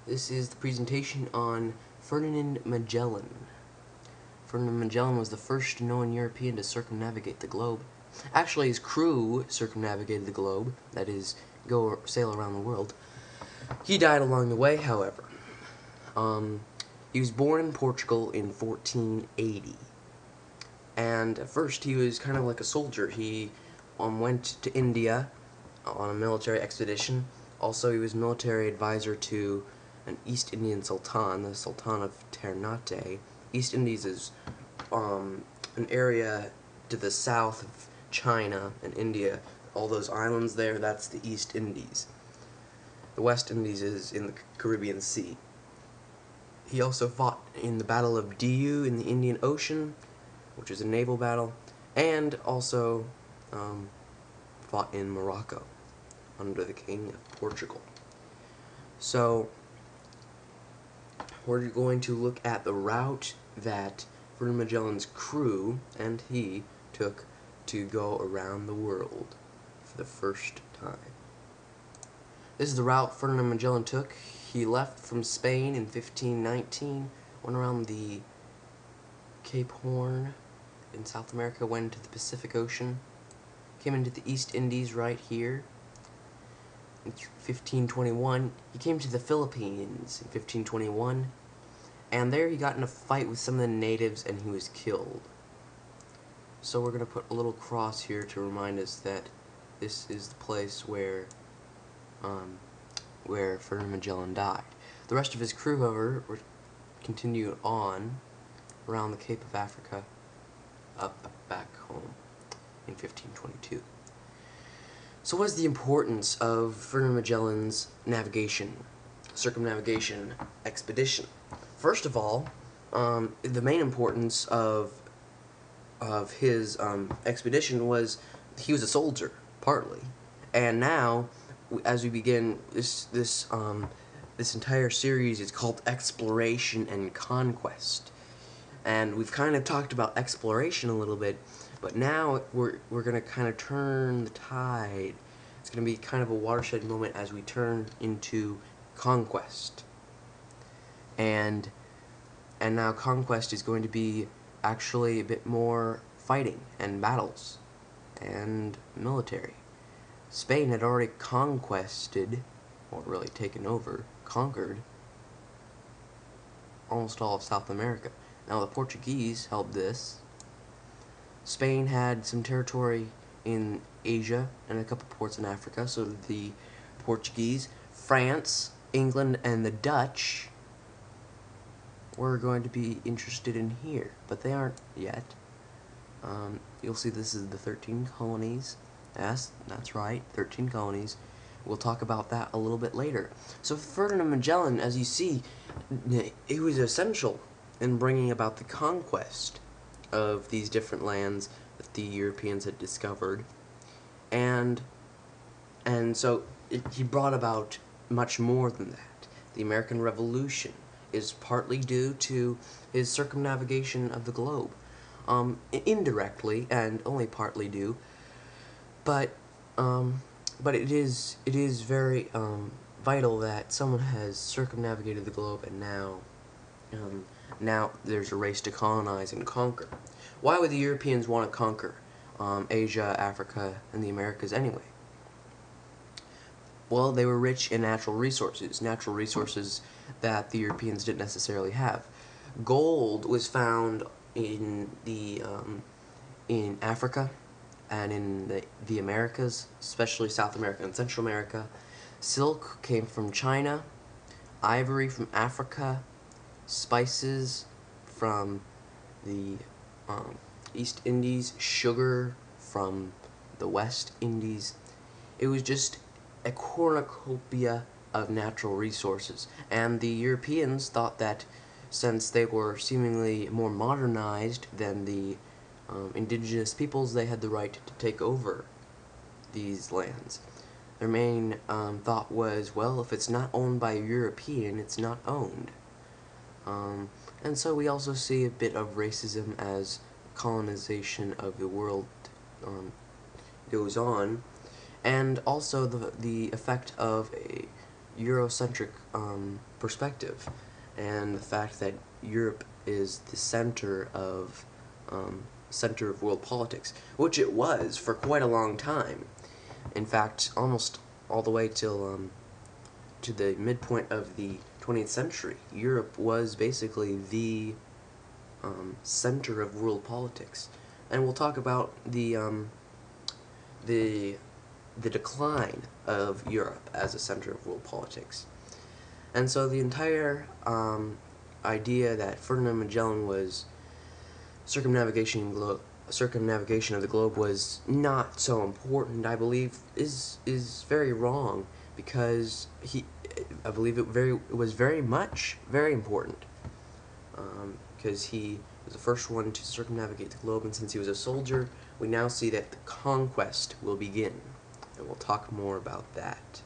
This is the presentation on Ferdinand Magellan. Ferdinand Magellan was the first known European to circumnavigate the globe. Actually, his crew circumnavigated the globe, that is, sail around the world. He died along the way, however. He was born in Portugal in 1480. And at first he was kind of like a soldier. He went to India on a military expedition. Also, he was military advisor to an East Indian Sultan, the Sultan of Ternate. East Indies is an area to the south of China and India. All those islands there, that's the East Indies. The West Indies is in the Caribbean Sea. He also fought in the Battle of Diu in the Indian Ocean, which is a naval battle, and also fought in Morocco under the King of Portugal. So we're going to look at the route that Ferdinand Magellan's crew and he took to go around the world for the first time. This is the route Ferdinand Magellan took. He left from Spain in 1519, went around the Cape Horn in South America, went into the Pacific Ocean, came into the East Indies right here. In 1521, he came to the Philippines in 1521, and there he got in a fight with some of the natives and he was killed. So we're going to put a little cross here to remind us that this is the place where Ferdinand Magellan died. The rest of his crew, however, continued on around the Cape of Africa up back home in 1522. So what is the importance of Ferdinand Magellan's circumnavigation expedition? First of all, the main importance of his expedition was he was a soldier, partly. And now, as we begin this entire series, is called Exploration and Conquest. And we've kind of talked about exploration a little bit, but now we're going to kind of turn the tide. It's going to be kind of a watershed moment as we turn into conquest. And now conquest is going to be actually a bit more fighting and battles and military. Spain had already conquered almost all of South America. Now the Portuguese held this. Spain had some territory in Asia and a couple ports in Africa, so the Portuguese, France, England, and the Dutch were going to be interested in here, but they aren't yet. You'll see this is the 13 colonies. Yes, that's right, 13 colonies. We'll talk about that a little bit later. So Ferdinand Magellan, as you see, he was essential in bringing about the conquest of these different lands that the Europeans had discovered, and so he brought about much more than that. The American Revolution is partly due to his circumnavigation of the globe, indirectly and only partly due, but it is very vital that someone has circumnavigated the globe, and now there's a race to colonize and conquer. Why would the Europeans want to conquer Asia, Africa, and the Americas anyway? Well, they were rich in natural resources that the Europeans didn't necessarily have. Gold was found in Africa and in the Americas, especially South America and Central America. Silk came from China, ivory from Africa, spices from the East Indies, sugar from the West Indies. It was just a cornucopia of natural resources, and the Europeans thought that since they were seemingly more modernized than the indigenous peoples, they had the right to take over these lands. Their main thought was, well, if it's not owned by a European, it's not owned. And so we also see a bit of racism as colonization of the world goes on, and also the effect of Eurocentric perspective, and the fact that Europe is the center of world politics, which it was for quite a long time. In fact, almost all the way till to the midpoint of the 20th century, Europe was basically the center of world politics. And we'll talk about the decline of Europe as a center of world politics. And so the entire idea that Ferdinand Magellan was circumnavigation of the globe was not so important, I believe, is very wrong, because I believe it was very important, because he was the first one to circumnavigate the globe, and since he was a soldier, we now see that the conquest will begin, and we'll talk more about that.